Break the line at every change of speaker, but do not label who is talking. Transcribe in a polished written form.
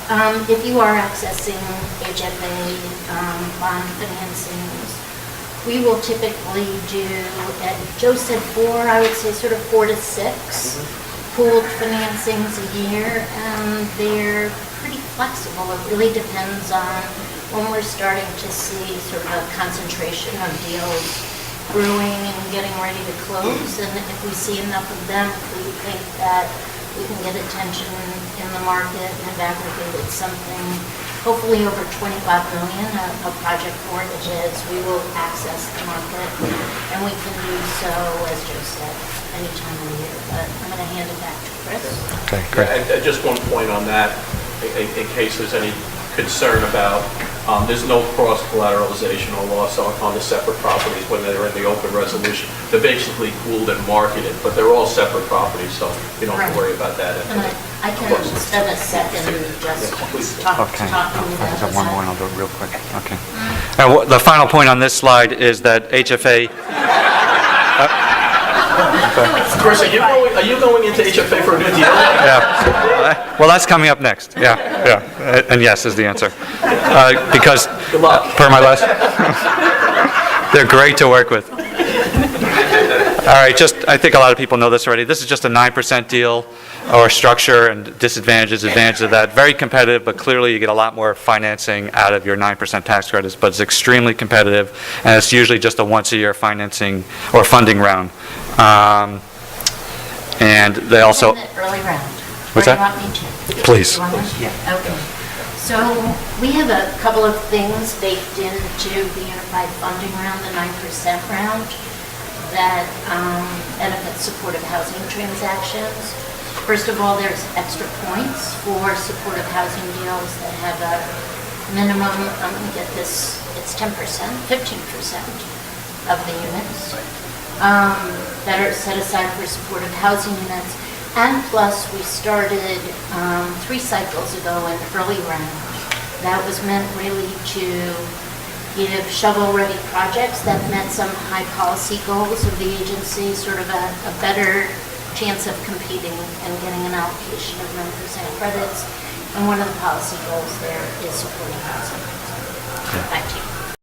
If you are accessing HFA bond financings, we will typically do, Joe said 4, I would say sort of 4 to 6 pooled financings a year, and they're pretty flexible. It really depends on when we're starting to see sort of a concentration of deals brewing and getting ready to close, and if we see enough of them, if we think that we can get attention in the market and have aggregated something, hopefully over 25 million of project mortgages, we will access the market, and we can do so, as Joe said, any time of the year. But I'm going to hand it back to Chris.
Okay, great.
And just one point on that, in case there's any concern about, there's no cross-collateralization or loss on the separate properties when they're in the open resolution. They're basically pooled and marketed, but they're all separate properties, so you don't have to worry about that.
And I can spend a second just talking
Okay.
about
I just have one more and I'll do it real quick. Okay.
Mm-hmm.
The final point on this slide is that HFA...
Chris, are you going into HFA for a new deal?
Yeah. Well, that's coming up next. Yeah. And yes is the answer. Because,
Good luck.
per my last... They're great to work with. All right, I think a lot of people know this already. This is just a 9% deal or structure, and disadvantages, advantages of that. Very competitive, but clearly you get a lot more financing out of your 9% tax credits, but it's extremely competitive, and it's usually just a once-a-year financing or funding round. And they also...
In the early round.
What's that?
Where do you want me to?
Please.
You want me? Yeah. Okay. So we have a couple of things baked into the unified funding round, the 9% round, that benefit supportive housing transactions. First of all, there's extra points for supportive housing deals that have a minimum, I'm going to get this, it's 10%, 15% of the units that are set aside for supportive housing units. And plus, we started 3 cycles ago an early round that was meant really to give shovel-ready projects that met some high policy goals of the agency, sort of a better chance of competing and getting an allocation of 9% credits. And one of the policy goals there is supporting housing. Back to you.